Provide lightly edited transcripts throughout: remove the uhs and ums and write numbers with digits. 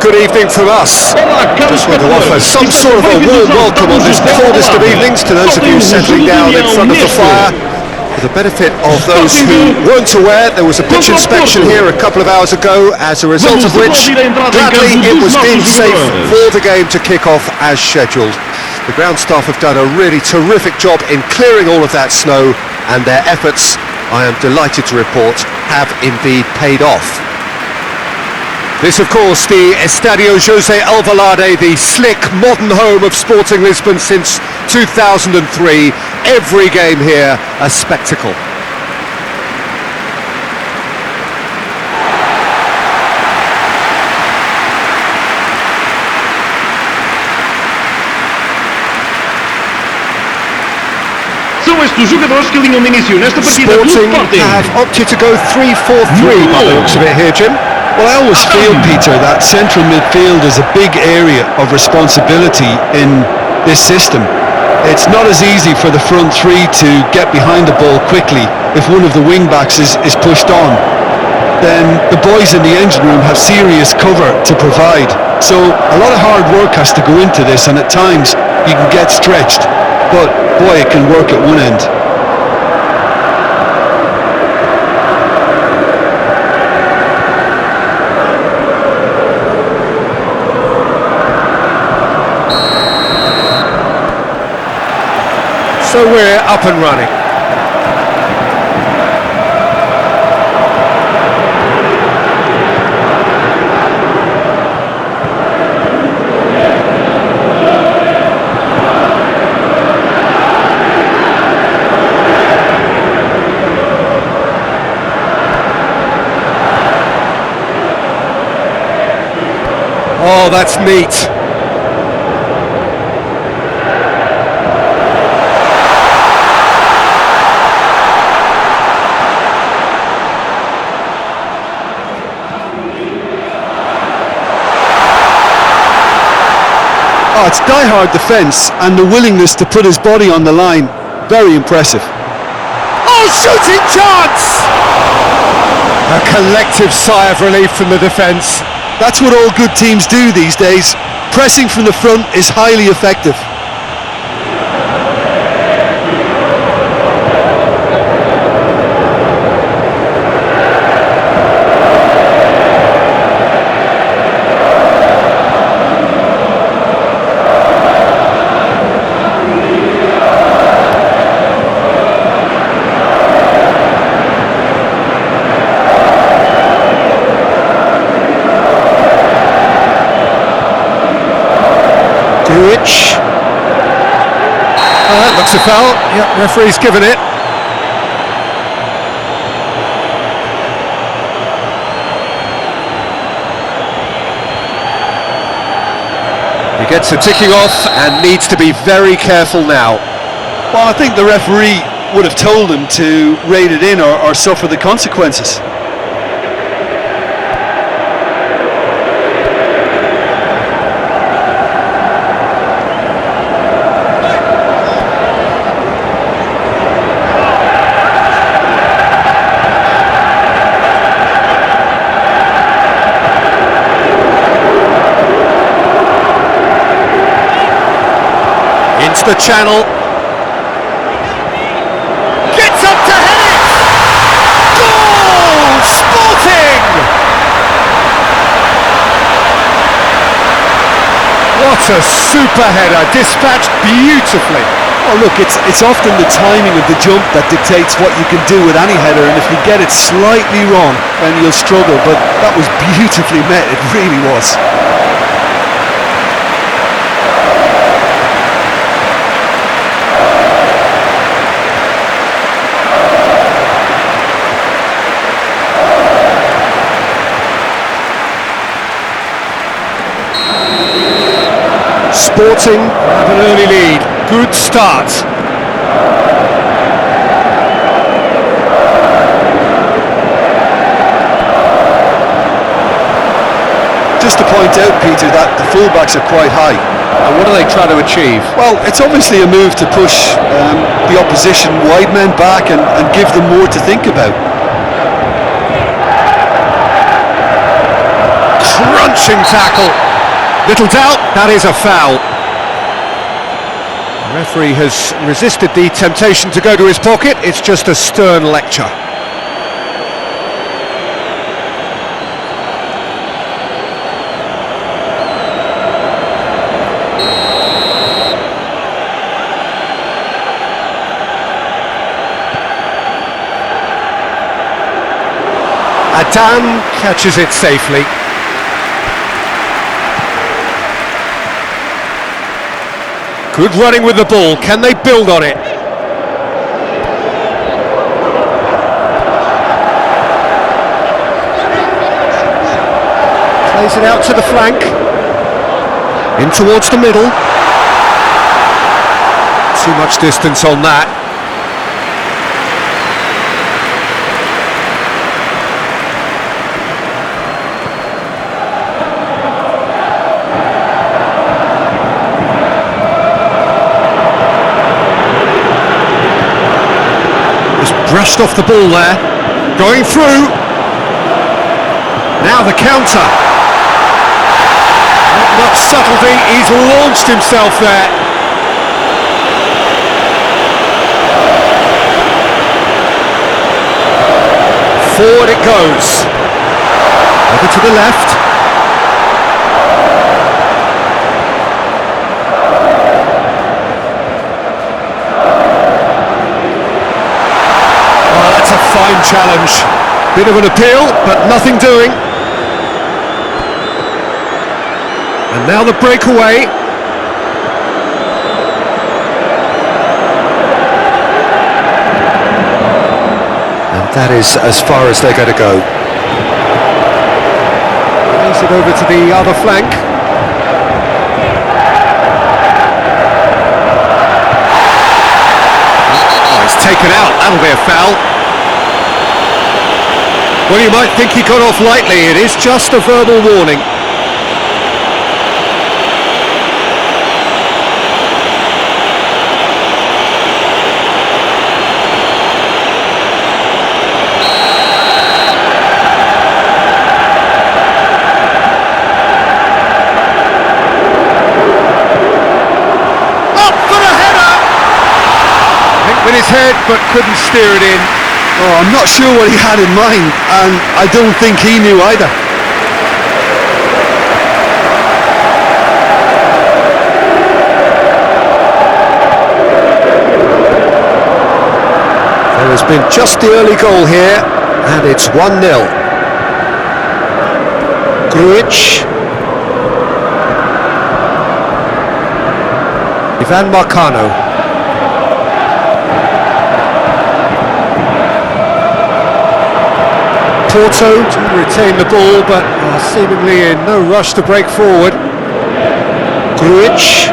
good evening from us. Just want to offer some sort of a warm welcome on this coldest of evenings to those of you settling down in front of the fire. For the benefit of those who weren't aware, there was a pitch inspection here a couple of hours ago, as a result of which, gladly, it was deemed safe for the game to kick off as scheduled. The ground staff have done a really terrific job in clearing all of that snow, and their efforts, I am delighted to report, have indeed paid off. This, of course, the Estadio José Alvalade, the slick, modern home of Sporting Lisbon since 2003. Every game here, a spectacle. São estes os jogadores que alinham de início nesta partida do Sporting have opted to go 3-4-3 by the looks of it here, Jim. Well, I always feel, Peter, that central midfield is a big area of responsibility in this system. It's not as easy for the front three to get behind the ball quickly if one of the wing-backs is pushed on. Then the boys in the engine room have serious cover to provide. So a lot of hard work has to go into this, and at times you can get stretched. But boy, it can work at one end. So we're up and running. Oh, that's neat. Oh, it's die-hard defence and the willingness to put his body on the line. Very impressive. Oh, shooting chance! A collective sigh of relief from the defence. That's what all good teams do these days. Pressing from the front is highly effective. That looks a foul. Yep, referee's given it. He gets a ticking off and needs to be very careful now. Well, I think the referee would have told him to rate it in or suffer the consequences. The channel, gets up to head it. Goal! Sporting! What a super header, dispatched beautifully. Oh look, it's often the timing of the jump that dictates what you can do with any header, and if you get it slightly wrong, then you'll struggle, but that was beautifully met, it really was. Sporting have an early lead. Good start. Just to point out, Peter, that the fullbacks are quite high. And what are they trying to achieve? Well, it's obviously a move to push the opposition wide men back and give them more to think about. Crunch Smashing tackle. Little doubt, that is a foul. The referee has resisted the temptation to go to his pocket. It's just a stern lecture. Adam catches it safely. Good running with the ball. Can they build on it? Plays it out to the flank. In towards the middle. Too much distance on that. Brushed off the ball there, going through, now the counter, not much subtlety, he's launched himself there. Forward it goes, over to the left. Fine challenge, bit of an appeal, but nothing doing. And now the breakaway. And that is as far as they're going to go. Plays it over to the other flank. Oh, he's taken out, that'll be a foul. Well, you might think he got off lightly, it is just a verbal warning. Up for the header! Hit with his head, but couldn't steer it in. Oh, I'm not sure what he had in mind, and I don't think he knew either. There has been just the early goal here, and it's 1-0. Grujic. Ivan Marcano. Porto to retain the ball, but seemingly in no rush to break forward. Grujic.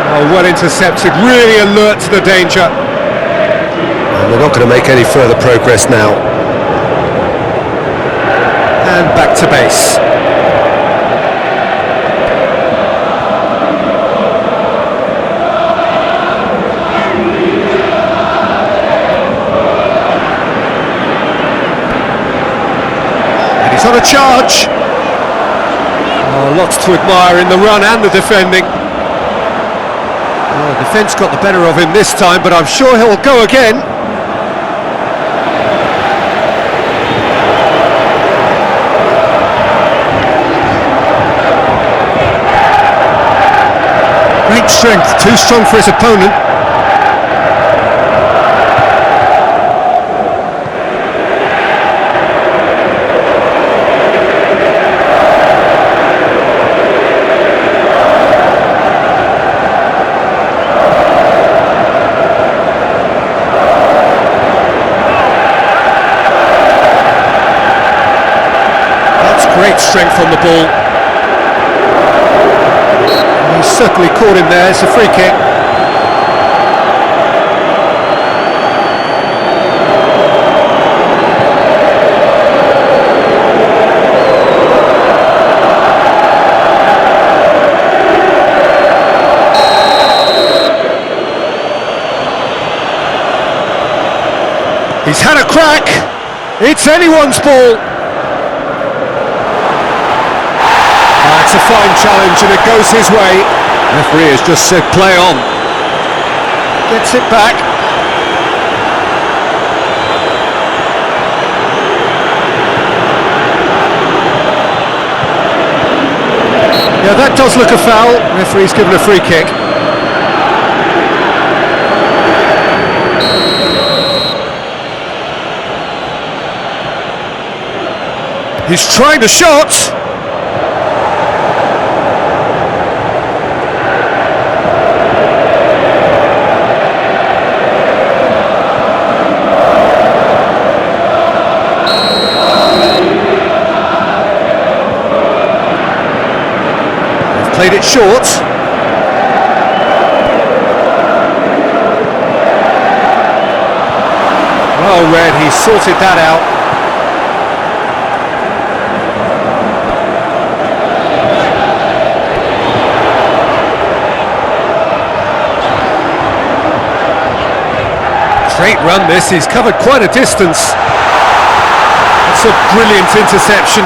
Oh, well intercepted, really alert to the danger. And they're not going to make any further progress now. And back to base. He's on a charge. Oh, lots to admire in the run and the defending. Oh, the defence got the better of him this time, but I'm sure he'll go again. Great strength, too strong for his opponent. Great strength on the ball. He's certainly caught him there. It's a free kick. He's had a crack. It's anyone's ball. It's a fine challenge and it goes his way. Referee has just said play on. Gets it back. Yeah, that does look a foul. Referee's given a free kick. He's trying the shot. Played it short. Well read, he sorted that out. Straight run this, he's covered quite a distance. That's a brilliant interception.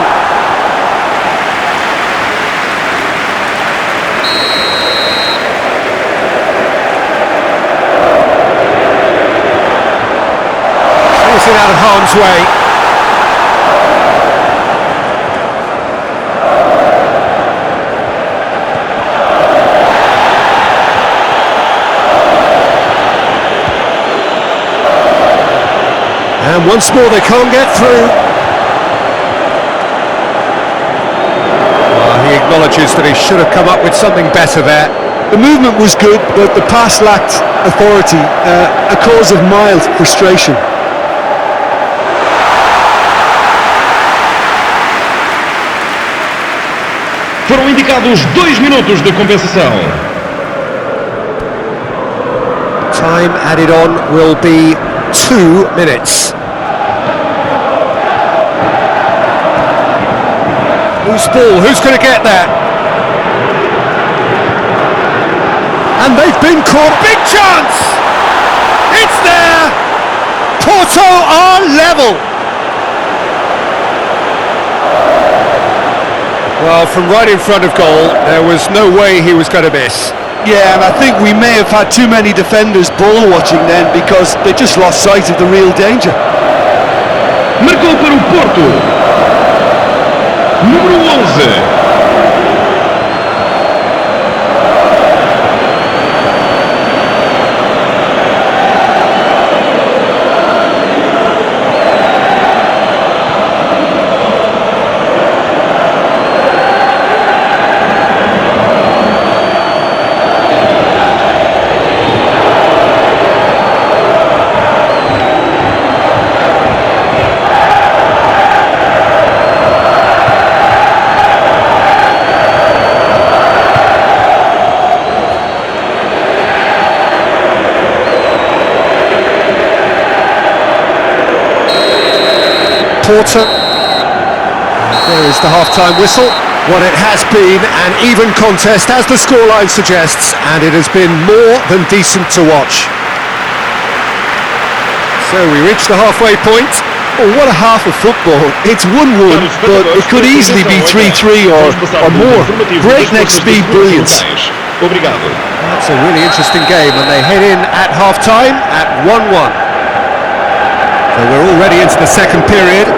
Out of harm's way. And once more they can't get through. Well, he acknowledges that he should have come up with something better there. The movement was good, but the pass lacked authority, a cause of mild frustration. Foram indicados 2 minutos de compensação. Time added on will be 2 minutes. Who's ball? Who's going to get that? And they've been caught. Big chance! It's there! Porto are level! Well, from right in front of goal, there was no way he was going to miss. Yeah, and I think we may have had too many defenders ball watching then because they just lost sight of the real danger. Marcou para o Porto. Número 11. Porto. There is the half-time whistle. What it has been an even contest, as the scoreline suggests, and it has been more than decent to watch. So we reach the halfway point. Oh, what a half of football. It's 1-1, but it could easily be 3-3 or more. Breakneck speed brilliance. That's a really interesting game, and they head in at half-time at 1-1. So we're already into the second period.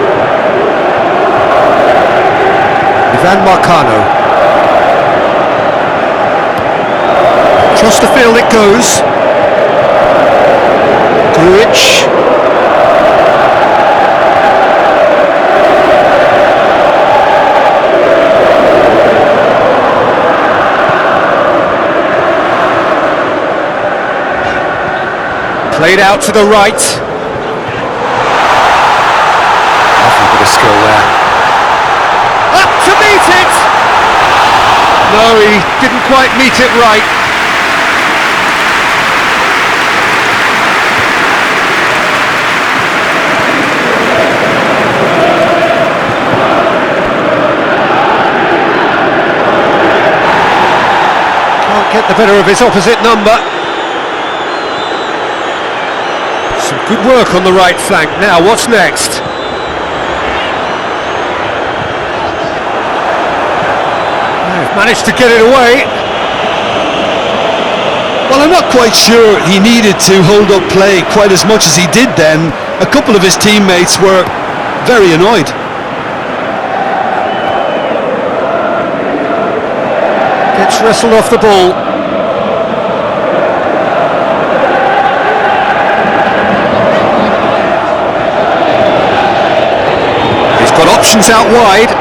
Ivan Marcano. Across the field it goes. Grujic. Played out to the right. Skill there. Up to meet it! No, he didn't quite meet it right. Can't get the better of his opposite number. Some Good work on the right flank. Now, what's next? They've managed to get it away. Well, I'm not quite sure he needed to hold up play quite as much as he did then. A couple of his teammates were very annoyed. Gets wrestled off the ball. He's got options out wide.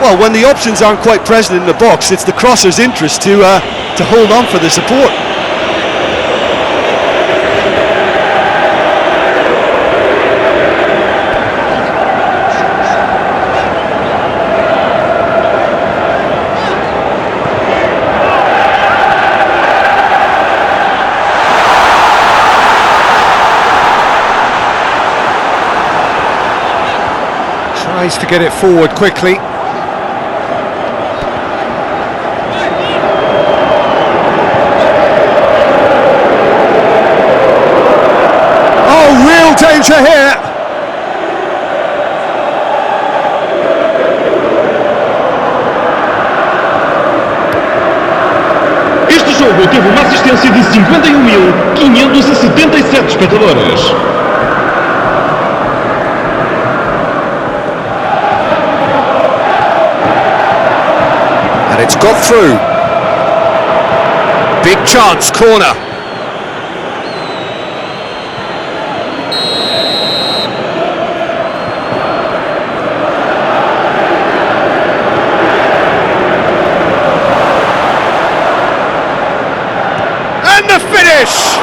Well, when the options aren't quite present in the box, it's the crosser's interest to hold on for the support. Tries to get it forward quickly. Real danger here. Este jogo teve uma assistência de 51.577 espectadores. And it's got through. Big chance, corner. The finish!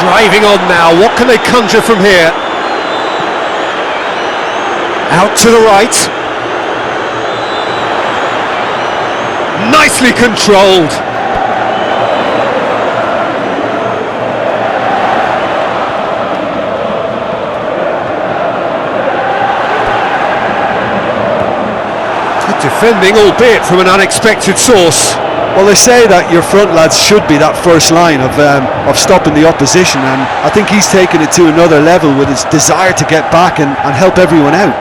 Driving on now, what can they conjure from here? Out to the right. Nicely controlled. Defending, albeit from an unexpected source. Well, they say that your front lads should be that first line of stopping the opposition, and I think he's taken it to another level with his desire to get back and help everyone out.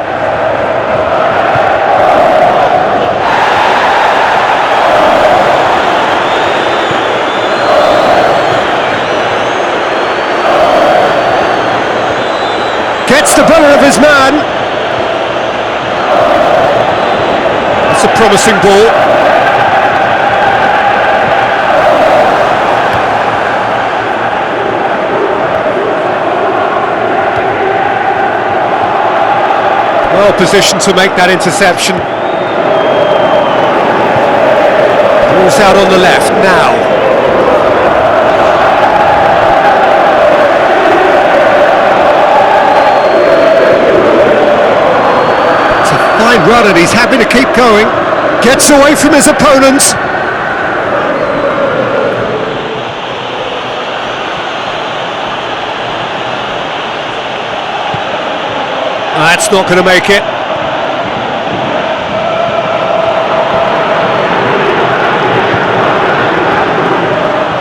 Gets the better of his man. A promising ball. Well positioned to make that interception. Ball's out on the left now. Fine run and he's happy to keep going. Gets away from his opponents. That's not going to make it.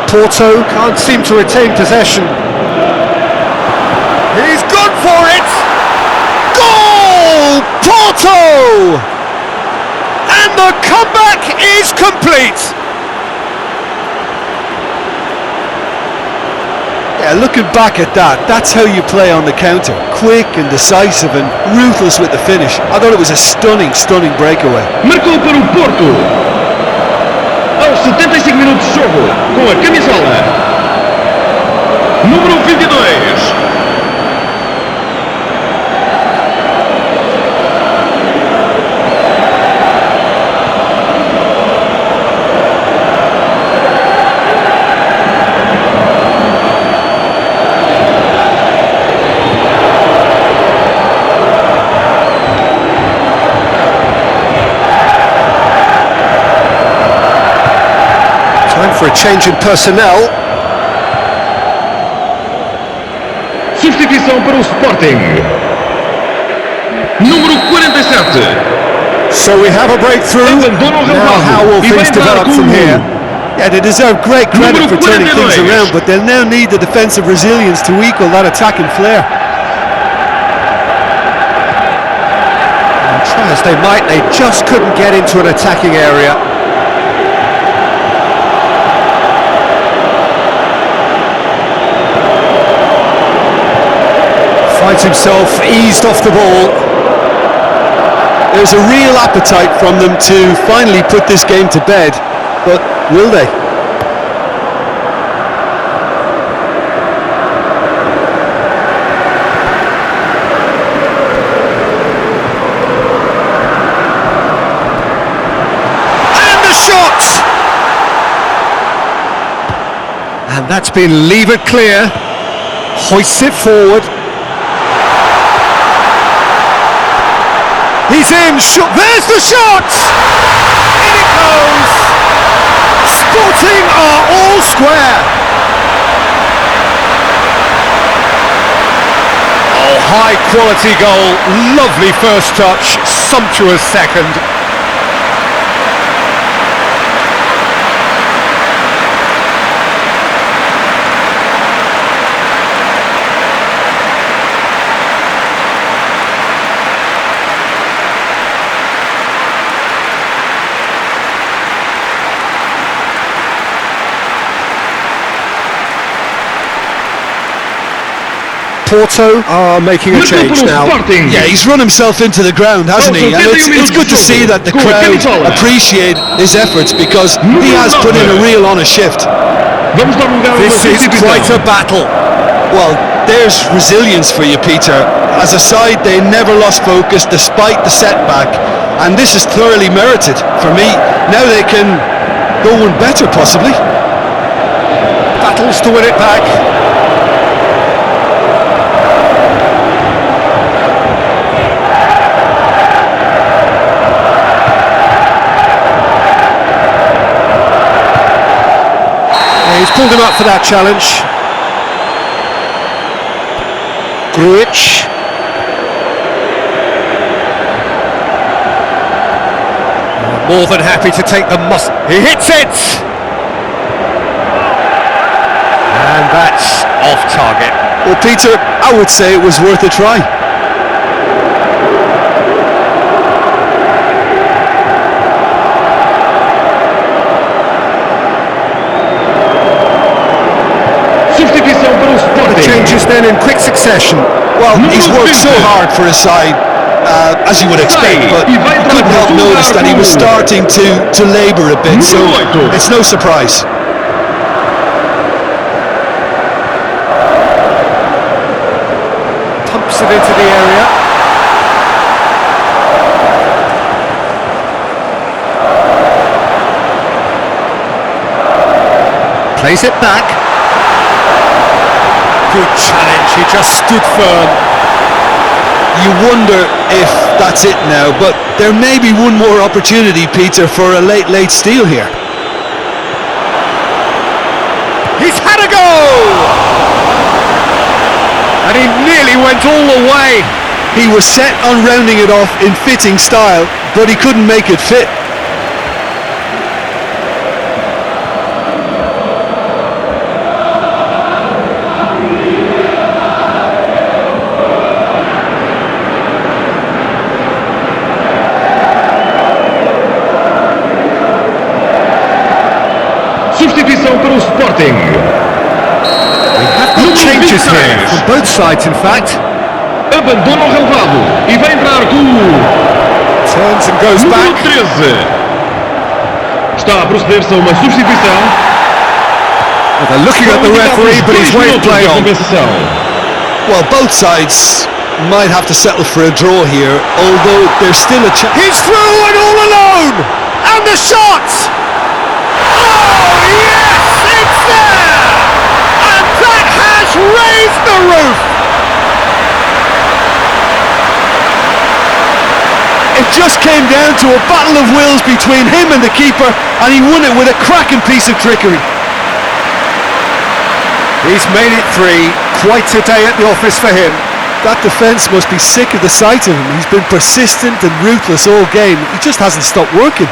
Porto can't seem to retain possession. He's gone for it! Goal! Porto! And the comeback is complete! Yeah, looking back at that, that's how you play on the counter. Quick and decisive and ruthless with the finish. I thought it was a stunning breakaway. Marcou para o Porto. Aos 75 minutos de jogo, com a camisola número 22. For a change in personnel. o Sporting. Número 47. So we have a breakthrough. Now how will things develop from here? Yeah, they deserve great credit for turning things around, but they'll now need the defensive resilience to equal that attacking flair. And try as they might, they just couldn't get into an attacking area. Finds himself eased off the ball. There's a real appetite from them to finally put this game to bed, but will they? And the shot! And that's been levered clear. Hoists it forward. He's in, there's the shot! In it goes! Sporting are all square! Oh, high quality goal, lovely first touch, sumptuous second. Porto are making a change now. Yeah, he's run himself into the ground, hasn't he? And it's good to see that the crowd appreciate his efforts, because he has put in a real honest shift. This is quite a battle. Well, there's resilience for you, Peter. As a side, they never lost focus despite the setback, and this is thoroughly merited for me. Now they can go one better, possibly. Battles to win it back. He's pulled him up for that challenge. Grujic. More than happy to take the must. He hits it! And that's off target. Well, Peter, I would say it was worth a try. Changes then in quick succession. Well, he's worked so hard for his side, as you would expect, but couldn't help notice that he was starting to labour a bit, so it's no surprise. Pumps it into the area. Plays it back. Good challenge, he just stood firm. You wonder if that's it now, but there may be one more opportunity, Peter, for a late steal here. He's had a go! And he nearly went all the way. He was set on rounding it off in fitting style, but he couldn't make it fit. Substituição para o Sporting. We have got changes here, from both sides in fact. Abandona o relevado e vai entrar com Turns and goes número back. 13. Está a proceder-se a uma substituição. Well, they're looking at the referee, but he's waved play on. Well, both sides might have to settle for a draw here, although there's still a chance. He's through and all alone! And the shot! Oh, yes! It's there! And that has raised the roof! It just came down to a battle of wills between him and the keeper, and he won it with a cracking piece of trickery. He's made it three. Quite a day at the office for him. That defence must be sick of the sight of him. He's been persistent and ruthless all game. He just hasn't stopped working.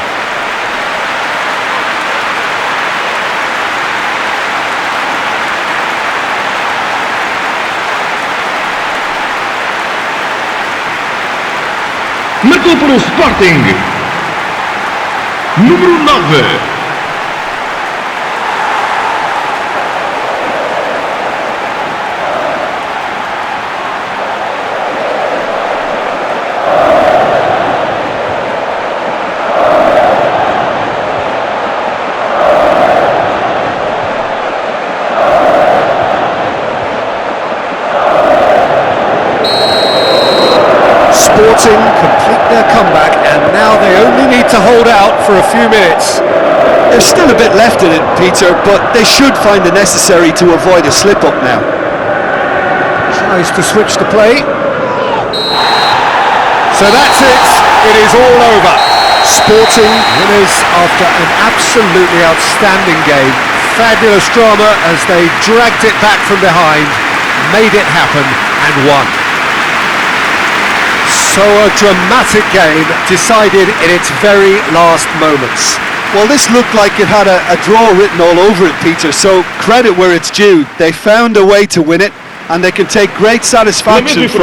Marcou para o Sporting. Número 9. Sporting complete their comeback, and now they only need to hold out for a few minutes. There's still a bit left in it, Peter, but they should find the necessary to avoid a slip-up now. Tries to switch the play. So that's it. It is all over. Sporting winners after an absolutely outstanding game. Fabulous drama as they dragged it back from behind, made it happen and won. So a dramatic game decided in its very last moments. Well, this looked like it had a draw written all over it, Peter, so credit where it's due. They found a way to win it, and they can take great satisfaction from